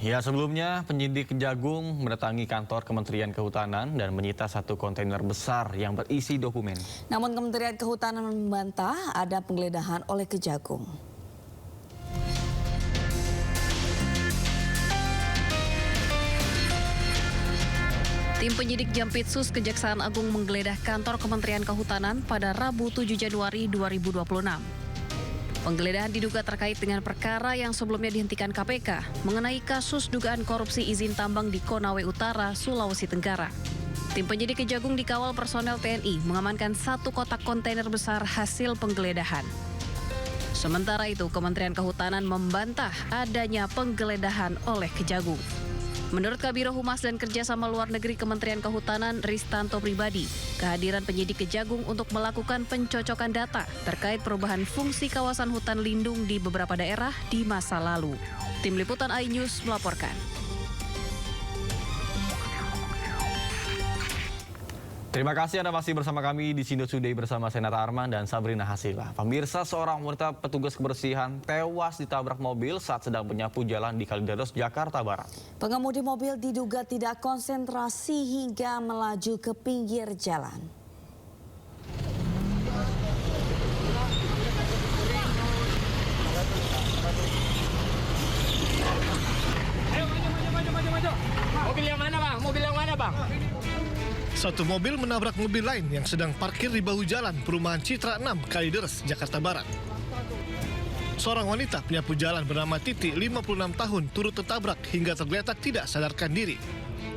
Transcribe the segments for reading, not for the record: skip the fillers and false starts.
Ya, sebelumnya penyidik Kejagung mendatangi kantor Kementerian Kehutanan dan menyita satu kontainer besar yang berisi dokumen. Namun Kementerian Kehutanan membantah ada penggeledahan oleh Kejagung. Tim penyidik Jampitsus Kejaksaan Agung menggeledah kantor Kementerian Kehutanan pada Rabu 7 Januari 2026. Penggeledahan diduga terkait dengan perkara yang sebelumnya dihentikan KPK mengenai kasus dugaan korupsi izin tambang di Konawe Utara, Sulawesi Tenggara. Tim penyidik Kejagung dikawal personel TNI mengamankan satu kotak kontainer besar hasil penggeledahan. Sementara itu, Kementerian Kehutanan membantah adanya penggeledahan oleh Kejagung. Menurut Kabiro Humas dan Kerjasama Luar Negeri Kementerian Kehutanan Ristanto Pribadi, kehadiran penyidik Kejagung untuk melakukan pencocokan data terkait perubahan fungsi kawasan hutan lindung di beberapa daerah di masa lalu. Tim Liputan iNews melaporkan. Terima kasih Anda masih bersama kami di Sindo Today bersama Senata Arman dan Sabrina Hasila. Pemirsa, seorang wanita petugas kebersihan tewas ditabrak mobil saat sedang menyapu jalan di Kalideres, Jakarta Barat. Pengemudi mobil diduga tidak konsentrasi hingga melaju ke pinggir jalan. Maju. Mobil yang mana, Bang? Mobil yang mana, Bang? Satu mobil menabrak mobil lain yang sedang parkir di bahu jalan perumahan Citra 6, Kalideres, Jakarta Barat. Seorang wanita penyapu jalan bernama Titi, 56 tahun, turut tertabrak hingga tergeletak tidak sadarkan diri.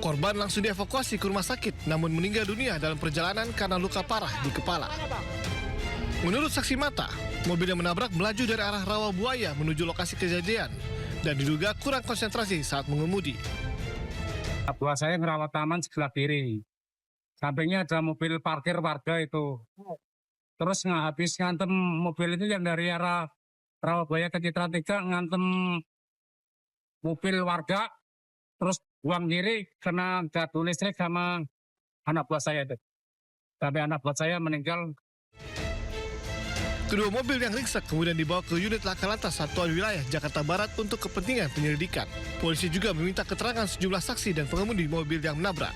Korban langsung dievakuasi ke rumah sakit, namun meninggal dunia dalam perjalanan karena luka parah di kepala. Menurut saksi mata, mobil yang menabrak melaju dari arah Rawabuaya menuju lokasi kejadian dan diduga kurang konsentrasi saat mengemudi. Buah saya ngerawat taman sebelah kiri. Sampingnya ada mobil parkir warga itu. Terus habis ngantem mobil itu yang dari arah Rawabuaya ke Citra 3 ngantem mobil warga. Terus buang kiri kena gardu listrik sama anak buah saya itu. Sampai anak buah saya meninggal. Kedua mobil yang ringsek kemudian dibawa ke unit laka lantas Satuan Wilayah Jakarta Barat untuk kepentingan penyelidikan. Polisi juga meminta keterangan sejumlah saksi dan pengemudi mobil yang menabrak.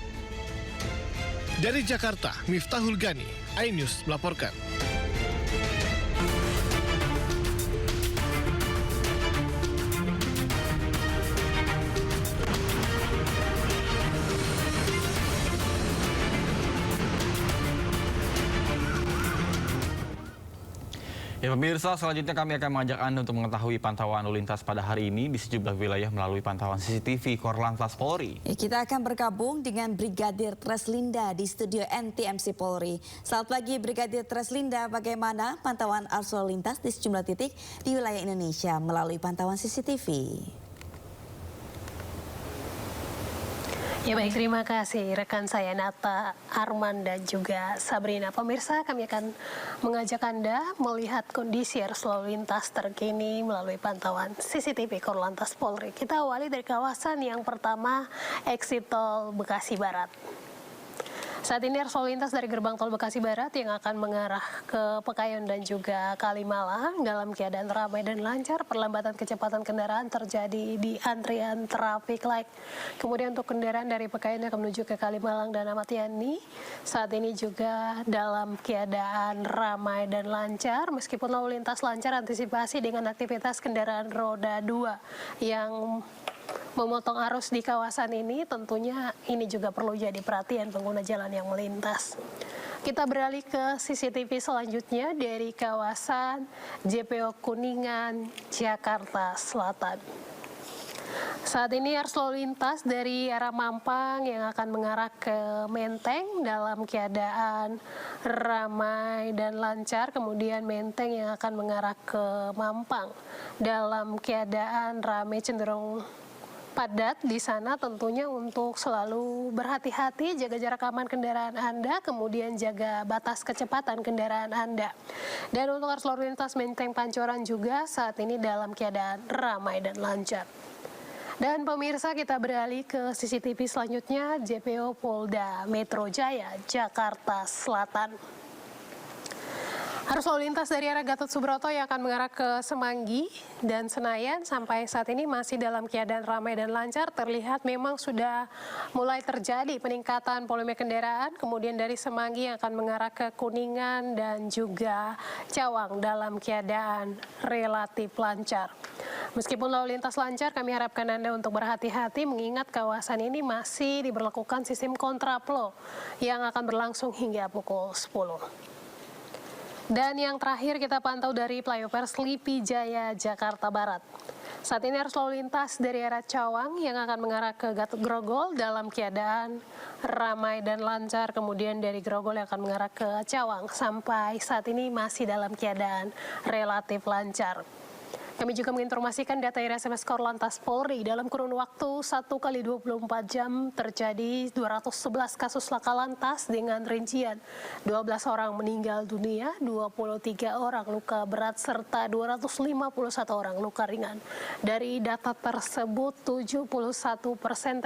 Dari Jakarta, Miftahul Gani, iNews melaporkan. Ya pemirsa, selanjutnya kami akan mengajak Anda untuk mengetahui pantauan lalu lintas pada hari ini di sejumlah wilayah melalui pantauan CCTV Korlantas Polri. Kita akan bergabung dengan Brigadir Treslinda di studio NTMC Polri. Selamat pagi Brigadir Treslinda, bagaimana pantauan arus lalu lintas di sejumlah titik di wilayah Indonesia melalui pantauan CCTV? Ya baik, terima kasih rekan saya Nata, Arman dan juga Sabrina. Pemirsa, kami akan mengajak Anda melihat kondisi arus lalu lintas terkini melalui pantauan CCTV Korlantas Polri. Kita awali dari kawasan yang pertama, exit tol Bekasi Barat. Saat ini arus lalu lintas dari gerbang tol Bekasi Barat yang akan mengarah ke Pekayon dan juga Kalimalang dalam keadaan ramai dan lancar. Perlambatan kecepatan kendaraan terjadi di antrian traffic light. Kemudian untuk kendaraan dari Pekayon yang akan menuju ke Kalimalang dan Ahmad Yani, saat ini juga dalam keadaan ramai dan lancar. Meskipun lalu lintas lancar, antisipasi dengan aktivitas kendaraan roda 2 yang memotong arus di kawasan ini, tentunya ini juga perlu jadi perhatian pengguna jalan yang melintas. Kita beralih ke CCTV selanjutnya dari kawasan JPO Kuningan, Jakarta Selatan. Saat ini arus lalu lintas dari arah Mampang yang akan mengarah ke Menteng dalam keadaan ramai dan lancar. Kemudian Menteng yang akan mengarah ke Mampang dalam keadaan ramai cenderung padat di sana. Tentunya untuk selalu berhati-hati, jaga jarak aman kendaraan Anda, kemudian jaga batas kecepatan kendaraan Anda. Dan untuk arus lalu lintas Menteng Pancoran juga saat ini dalam keadaan ramai dan lancar. Dan pemirsa, kita beralih ke CCTV selanjutnya, JPO Polda Metro Jaya, Jakarta Selatan. Arus lalu lintas dari arah Gatot Subroto yang akan mengarah ke Semanggi dan Senayan sampai saat ini masih dalam keadaan ramai dan lancar. Terlihat memang sudah mulai terjadi peningkatan volume kendaraan. Kemudian dari Semanggi yang akan mengarah ke Kuningan dan juga Cawang dalam keadaan relatif lancar. Meskipun lalu lintas lancar, kami harapkan Anda untuk berhati-hati mengingat kawasan ini masih diberlakukan sistem kontraflow yang akan berlangsung hingga pukul 10. Dan yang terakhir kita pantau dari flyover Slipi Jaya, Jakarta Barat. Saat ini arus lalu lintas dari arah Cawang yang akan mengarah ke Gatot Grogol dalam keadaan ramai dan lancar. Kemudian dari Grogol yang akan mengarah ke Cawang sampai saat ini masih dalam keadaan relatif lancar. Kami juga menginformasikan data SMS Korlantas Polri dalam kurun waktu 1 kali 24 jam terjadi 211 kasus laka lantas dengan rincian 12 orang meninggal dunia, 23 orang luka berat serta 251 orang luka ringan. Dari data tersebut 71%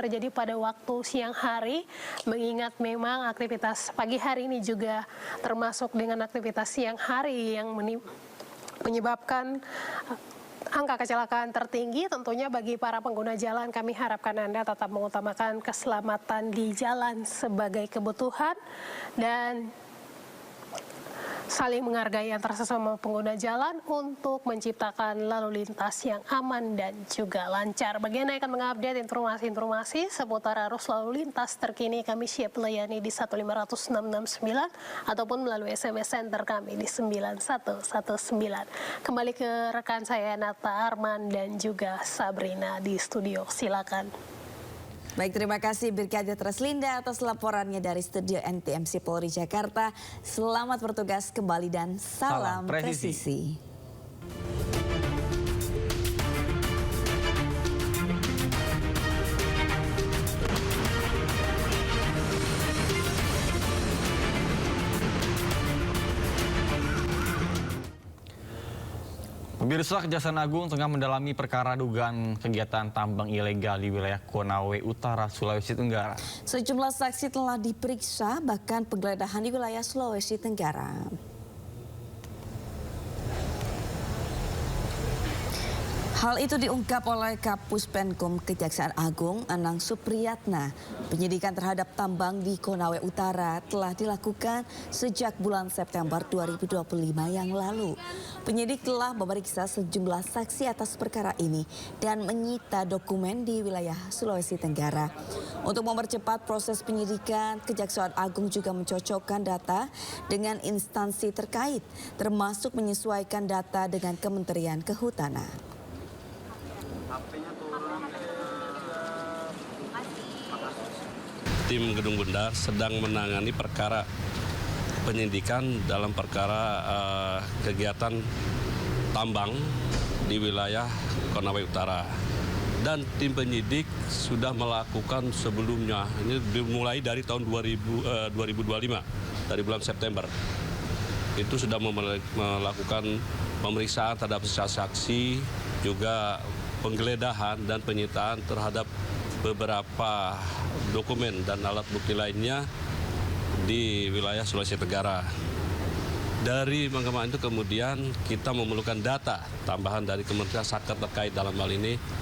terjadi pada waktu siang hari, mengingat memang aktivitas pagi hari ini juga termasuk dengan aktivitas siang hari yang menyebabkan angka kecelakaan tertinggi. Tentunya bagi para pengguna jalan, kami harapkan Anda tetap mengutamakan keselamatan di jalan sebagai kebutuhan dan saling menghargai antar sesama pengguna jalan untuk menciptakan lalu lintas yang aman dan juga lancar. Bagi Anda yang akan mengupdate informasi-informasi seputar arus lalu lintas terkini, kami siap melayani di 1516669 ataupun melalui SMS center kami di 9119. Kembali ke rekan saya Nata Arman dan juga Sabrina di studio. Silakan. Baik, terima kasih Brigadir Treslinda atas laporannya dari studio NTMC Polri Jakarta. Selamat bertugas kembali dan salam presisi. Pemirsa, Kejaksaan Agung tengah mendalami perkara dugaan kegiatan tambang ilegal di wilayah Konawe Utara, Sulawesi Tenggara. Sejumlah saksi telah diperiksa, bahkan penggeledahan di wilayah Sulawesi Tenggara. Hal itu diungkap oleh Kapus Penkum Kejaksaan Agung Anang Supriyatna. Penyidikan terhadap tambang di Konawe Utara telah dilakukan sejak bulan September 2025 yang lalu. Penyidik telah memeriksa sejumlah saksi atas perkara ini dan menyita dokumen di wilayah Sulawesi Tenggara. Untuk mempercepat proses penyidikan, Kejaksaan Agung juga mencocokkan data dengan instansi terkait, termasuk menyesuaikan data dengan Kementerian Kehutanan. Tim Gedung Bundar sedang menangani perkara penyidikan dalam perkara kegiatan tambang di wilayah Konawe Utara. Dan tim penyidik sudah melakukan sebelumnya, ini dimulai dari tahun 2025, dari bulan September. Itu sudah melakukan pemeriksaan terhadap saksi, juga penggeledahan dan penyitaan terhadap beberapa dokumen dan alat bukti lainnya di wilayah Sulawesi Tenggara. Dari pengembangan itu kemudian kita memerlukan data tambahan dari Kementerian Saker terkait dalam hal ini.